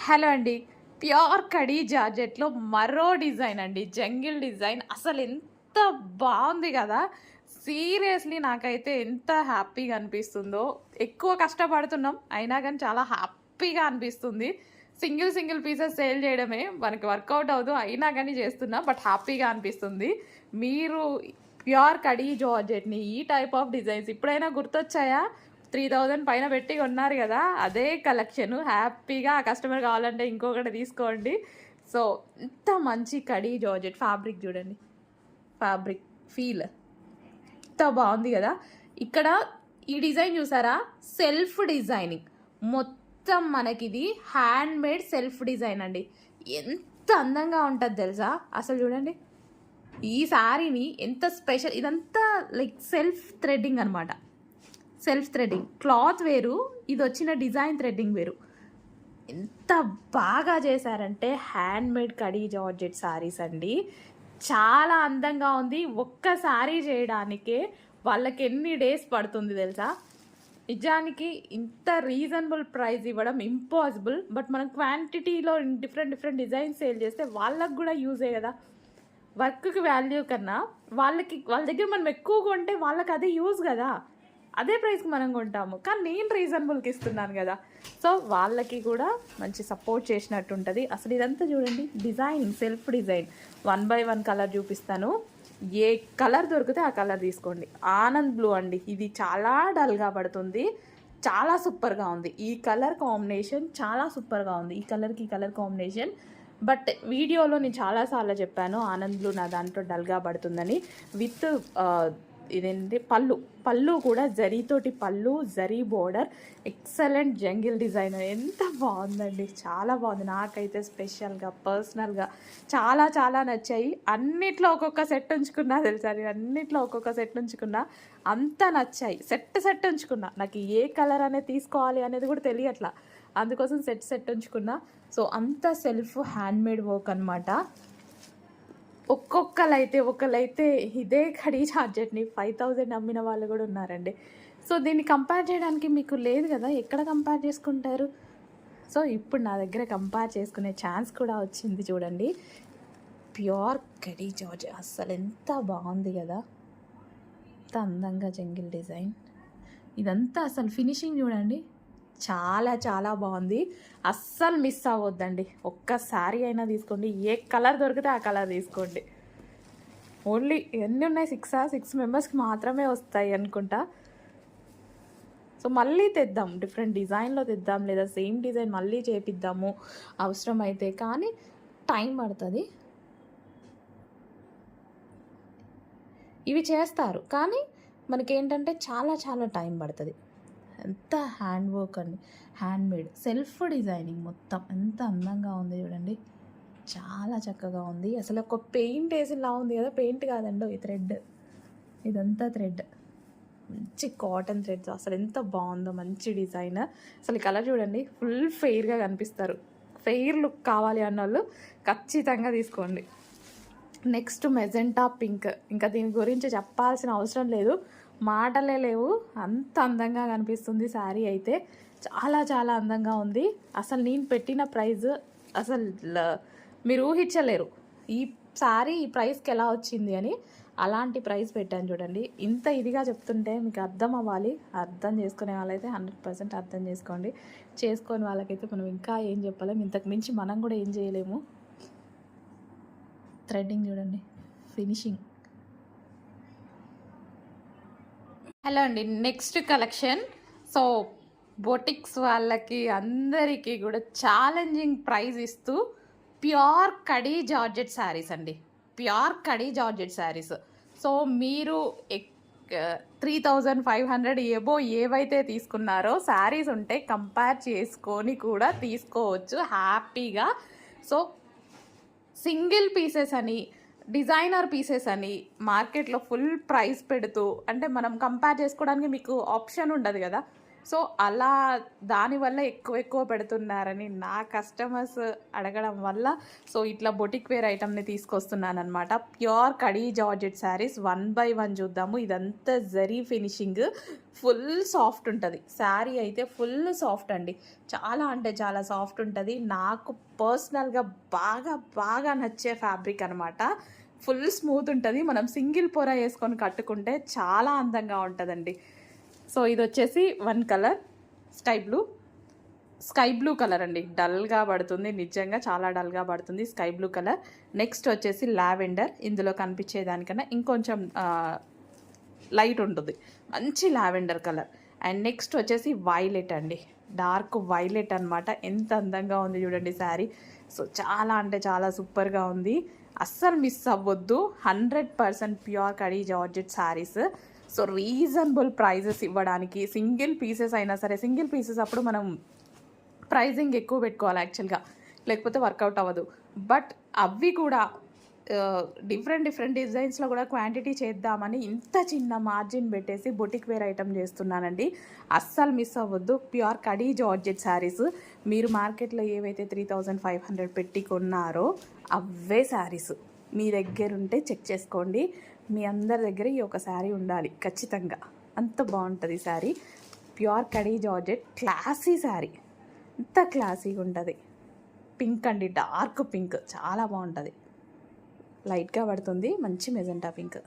Hello అండి. Pure khadi జార్జెట్లో మరో design అండి. జంగిల్ డిజైన్ అసలు ఎంత బాగుంది కదా! సీరియస్లీ నాకైతే ఎంత హ్యాపీగా అనిపిస్తుందో. ఎక్కువ కష్టపడుతున్నాం అయినా కానీ చాలా హ్యాపీగా అనిపిస్తుంది. సింగిల్ పీసెస్ సేల్ చేయడమే మనకి వర్కౌట్ అవ్వదు, అయినా కానీ చేస్తున్నా. బట్ హ్యాపీగా అనిపిస్తుంది. మీరు ప్యూర్ కడీ జార్జెట్ని ఈ టైప్ ఆఫ్ డిజైన్స్ ఎప్పుడైనా గుర్తొచ్చాయా? 3000 పైన పెట్టి కొన్నారు కదా, అదే కలెక్షన్. హ్యాపీగా ఆ కస్టమర్ కావాలంటే ఇంకొకటి తీసుకోండి. సో ఇంత మంచి కడీ జార్జెట్ ఫ్యాబ్రిక్ చూడండి, ఫ్యాబ్రిక్ ఫీల్ ఎంత బాగుంది కదా. ఇక్కడ ఈ డిజైన్ చూసారా, సెల్ఫ్ డిజైనింగ్ మొత్తం మనకి ఇది హ్యాండ్ మేడ్ సెల్ఫ్ డిజైన్ అండి. ఎంత అందంగా ఉంటుంది తెలుసా అసలు. చూడండి ఈ శారీని ఎంత స్పెషల్, ఇదంతా లైక్ సెల్ఫ్ థ్రెడ్డింగ్ అనమాట. సెల్ఫ్ థ్రెడ్డింగ్ క్లాత్ వేరు, ఇది వచ్చిన డిజైన్ థ్రెడ్డింగ్ వేరు. ఎంత బాగా చేశారంటే hand made khadi georgette saris అండి. చాలా అందంగా ఉంది. ఒక్క శారీ చేయడానికే వాళ్ళకి ఎన్ని డేస్ పడుతుంది తెలుసా. నిజానికి ఇంత రీజనబుల్ ప్రైస్ ఇవ్వడం ఇంపాసిబుల్. బట్ మనం క్వాంటిటీలో డిఫరెంట్ డిజైన్స్ సేల్ చేస్తే వాళ్ళకు కూడా యూజే కదా. వర్క్కి వాల్యూ కన్నా వాళ్ళ దగ్గర మనం ఎక్కువ కొంటే వాళ్ళకి అదే యూజ్ కదా. అదే ప్రైస్కి మనం కొంటాము, కానీ నేను రీజనబుల్కి ఇస్తున్నాను కదా. సో వాళ్ళకి కూడా మంచి సపోర్ట్ చేసినట్టు ఉంటుంది. అసలు ఇదంతా చూడండి design, self design. 1 by 1 colour చూపిస్తాను. ఏ కలర్ దొరికితే ఆ కలర్ తీసుకోండి. ఆనంద్ బ్లూ అండి, ఇది చాలా డల్గా పడుతుంది, చాలా సూపర్గా ఉంది. ఈ కలర్ కాంబినేషన్ చాలా సూపర్గా ఉంది. ఈ కలర్కి ఈ కలర్ కాంబినేషన్. బట్ వీడియోలో నేను చాలాసార్లు చెప్పాను ఆనంద్ బ్లూ నా దాంట్లో డల్గా పడుతుందని. విత్ ఇదేంటి పళ్ళు కూడా జరీతోటి పళ్ళు, zari border, excellent jungle design. ఎంత బాగుందండి, చాలా బాగుంది. నాకైతే స్పెషల్గా పర్సనల్గా చాలా నచ్చాయి. అన్నిట్లో ఒక్కొక్క సెట్ ఉంచుకున్నా తెలుసా. నేను అన్నిట్లో ఒక్కొక్క సెట్ ఉంచుకున్నా, అంత నచ్చాయి. సెట్ ఉంచుకున్నా. నాకు ఏ కలర్ అనేది తీసుకోవాలి అనేది కూడా తెలియట్లా, అందుకోసం సెట్ ఉంచుకున్నా. సో అంత సెల్ఫ్ హ్యాండ్మేడ్ వర్క్ అనమాట. ఒకళ్ళైతే ఇదే కడీ జార్జెట్ని 5000 అమ్మిన వాళ్ళు కూడా ఉన్నారండి. సో దీన్ని కంపేర్ చేయడానికి మీకు లేదు కదా, ఎక్కడ కంపేర్ చేసుకుంటారు. సో ఇప్పుడు నా దగ్గర కంపేర్ చేసుకునే ఛాన్స్ కూడా వచ్చింది. చూడండి ప్యూర్ కడీ జార్జెట్ అస్సలు ఎంత బాగుంది కదా, ఎంత అందంగా జంగిల్ డిజైన్. ఇదంతా అసలు ఫినిషింగ్ చూడండి, చాలా బాగుంది. అస్సలు మిస్ అవ్వద్దండి. ఒక్కసారి అయినా తీసుకోండి. ఏ కలర్ దొరికితే ఆ కలర్ తీసుకోండి. ఓన్లీ ఎన్ని ఉన్నాయి, 6 మెంబర్స్కి మాత్రమే వస్తాయి అనుకుంటా. సో మళ్ళీ తెద్దాం, డిఫరెంట్ డిజైన్లో తెద్దాం, లేదా సేమ్ డిజైన్ మళ్ళీ చేపిద్దాము అవసరమైతే. కానీ టైం పడుతుంది. ఇవి చేస్తారు కానీ మనకేంటంటే చాలా టైం పడుతుంది. ఎంత హ్యాండ్ వర్క్ అండి, హ్యాండ్ మేడ్ సెల్ఫ్ డిజైనింగ్ మొత్తం ఎంత అందంగా ఉంది చూడండి. చాలా చక్కగా ఉంది. అసలు ఒక పెయింట్ వేసిలా ఉంది కదా, పెయింట్ కాదండి ఈ థ్రెడ్, ఇదంతా థ్రెడ్, మంచి కాటన్ థ్రెడ్స్. అసలు ఎంత బాగుందో, మంచి డిజైన్. అసలు ఈ కలర్ చూడండి, ఫుల్ ఫెయిర్గా కనిపిస్తారు. ఫెయిర్ లుక్ కావాలి అన్న వాళ్ళు ఖచ్చితంగా తీసుకోండి. నెక్స్ట్ మెజెంటా పింక్, ఇంకా దీని గురించి చెప్పాల్సిన అవసరం లేదు, మాటలే లేవు, అంత అందంగా కనిపిస్తుంది శారీ అయితే. చాలా అందంగా ఉంది. అసలు నేను పెట్టిన ప్రైస్ అసలు మీరు ఊహించలేరు ఈ శారీ ఈ ప్రైస్కి ఎలా వచ్చింది అని. అలాంటి ప్రైస్ పెట్టాను చూడండి. ఇంత ఇదిగా చెప్తుంటే మీకు అర్థం అవ్వాలి. అర్థం చేసుకునే వాళ్ళైతే 100% అర్థం చేసుకోండి. చేసుకొని వాళ్ళకైతే మనం ఇంకా ఏం చెప్పలేము, ఇంతకు మించి మనం కూడా ఏం చేయలేము. థ్రెడ్డింగ్ చూడండి, ఫినిషింగ్. హలో అండి, నెక్స్ట్ కలెక్షన్. సో బొటిక్స్ వాళ్ళకి అందరికీ కూడా ఛాలెంజింగ్ ప్రైస్ ఇస్తూ ప్యూర్ కడీ జార్జెట్ శారీస్ అండి. ప్యూర్ కడీ జార్జెట్ శారీస్. సో మీరు 3500 ఏబో ఏవైతే తీసుకున్నారో శారీస్ ఉంటే కంపేర్ చేసుకొని కూడా తీసుకోవచ్చు హ్యాపీగా. సో సింగిల్ పీసెస్ అని, డిజైనర్ పీసెస్ అని మార్కెట్లో ఫుల్ ప్రైస్ పెడుతూ, అంటే మనం కంపేర్ చేసుకోవడానికి మీకు ఆప్షన్ ఉండదు కదా. సో అలా దానివల్ల ఎక్కువ పెడుతున్నారని నా కస్టమర్స్ అడగడం వల్ల సో ఇట్లా బొటిక్ వేర్ ఐటమ్ని తీసుకొస్తున్నానమాట. ప్యూర్ కడీ జార్జెట్ శారీస్ 1 బై 1 చూద్దాము. ఇదంతా జరీ ఫినిషింగ్, ఫుల్ సాఫ్ట్ ఉంటుంది శారీ అయితే, ఫుల్ సాఫ్ట్ అండి. చాలా అంటే చాలా సాఫ్ట్ ఉంటుంది. నాకు పర్సనల్గా బాగా నచ్చే ఫ్యాబ్రిక్ అనమాట. ఫుల్ స్మూత్ ఉంటుంది. మనం సింగిల్ పొర వేసుకొని కట్టుకుంటే చాలా అందంగా ఉంటుందండి. సో ఇది వచ్చేసి 1 కలర్ స్కై బ్లూ కలర్ అండి. డల్గా పడుతుంది, నిజంగా చాలా డల్గా పడుతుంది స్కై బ్లూ కలర్. నెక్స్ట్ వచ్చేసి లావెండర్, ఇందులో కనిపించేదానికన్నా ఇంకొంచెం లైట్ ఉంటుంది, మంచి లావెండర్ కలర్. అండ్ నెక్స్ట్ వచ్చేసి వైలెట్ అండి, డార్క్ వైలెట్ అనమాట. ఎంత అందంగా ఉంది చూడండి శారీ. సో చాలా అంటే చాలా సూపర్గా ఉంది. అస్సలు మిస్ అవ్వద్దు. 100% ప్యూర్ కడీ georgette saris. So reasonable prices ఇవ్వడానికి, సింగిల్ పీసెస్ అయినా సరే, సింగిల్ పీసెస్ అప్పుడు మనం ప్రైజింగ్ ఎక్కువ పెట్టుకోవాలి యాక్చువల్గా, లేకపోతే వర్కౌట్ అవ్వదు. బట్ అవి కూడా డిఫరెంట్ డిజైన్స్లో కూడా క్వాంటిటీ చేద్దామని ఇంత చిన్న మార్జిన్ పెట్టేసి బొటిక్ వేర్ ఐటమ్ చేస్తున్నానండి. అస్సలు మిస్ అవ్వద్దు. ప్యూర్ కడీ జార్జెట్ శారీస్. మీరు మార్కెట్లో ఏవైతే 3500 పెట్టి కొన్నారో అవే శారీస్ మీ దగ్గర ఉంటే చెక్ చేసుకోండి. మీ అందరి దగ్గర ఈ ఒక శారీ ఉండాలి ఖచ్చితంగా, అంత బాగుంటుంది శారీ. ప్యూర్ కడీ జార్జెట్ క్లాసీ శారీ, అంత క్లాసీగా ఉంటుంది. పింక్ అండి, డార్క్ పింక్, చాలా బాగుంటుంది. లైట్గా పడుతుంది, మంచి మెజెంటా పింక్.